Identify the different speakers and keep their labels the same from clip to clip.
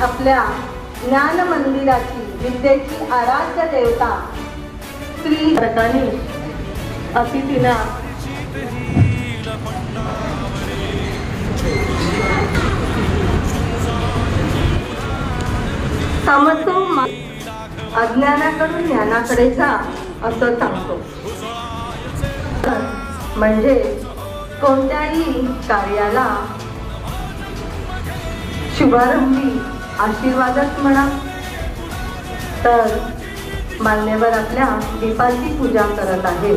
Speaker 1: आपल्या ज्ञान मंदिराची विद्येची आराध्य देवता श्री रकानी अतिथींना समतो अज्ञानाकडून ज्ञानाकडे जा असं सांगतो। म्हणजे कोणत्याही कार्याला शुभारंभी आशीर्वादच म्हणा। तर मान्यवर आपल्या दीपाची पूजा करत आहे।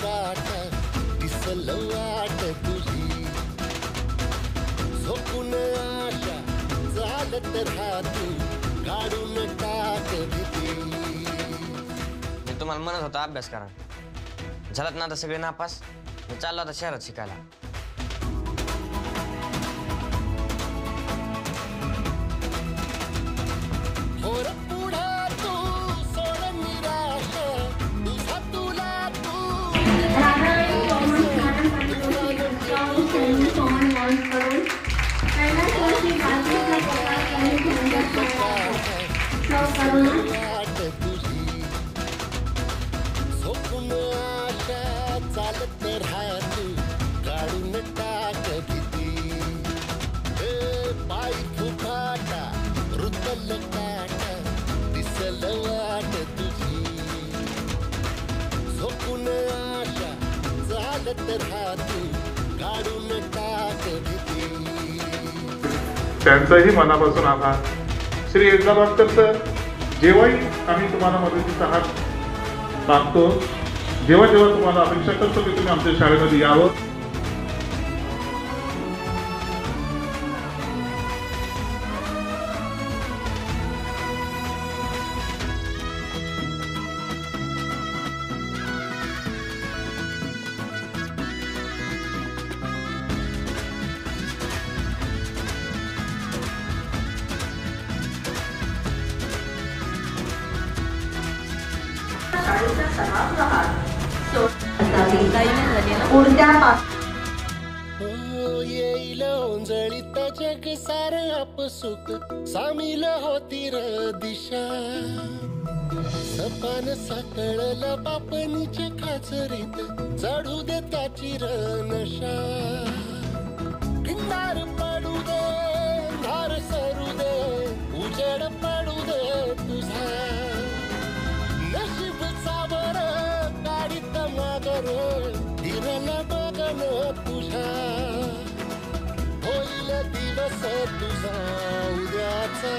Speaker 2: फुफाटा दिसल वाट तुझी झोपून आशा झालं तर हातून काढून टाक भीती.
Speaker 3: मी तुम्हाला म्हणत होता अभ्यास करा, झालात ना आता सगळे नापास. मी चाललो आता शहरात शिकायला.
Speaker 2: चालत राहतू काढून टाक भीती. पाय फुफाटा रुतल काटा दिसल वाट तुझी झोपून आशा चालत राहतू काढून टाक भीती.
Speaker 4: त्यांचाही मनापासून आभार. श्री एकदाबादकर सर, जेव्हाही आम्ही तुम्हाला मदतीचा हात मागतो, जेव्हा जेव्हा तुम्हाला अपेक्षा करतो की तुम्ही आमच्या शाळेमध्ये यावं.
Speaker 2: येईल ओंजळीत जग सार आपसुक सामील होती र दिशा. सपान साकळला बापनीच्या खाचरीत चढू दे त्याची र नशा. किनार पडू दे धार सरू दे उजेड पडू दे तुझा. नशीब सावर काढीत मागर हिरला बघन तुझ्या. होईल दिवस तुझा उद्याचा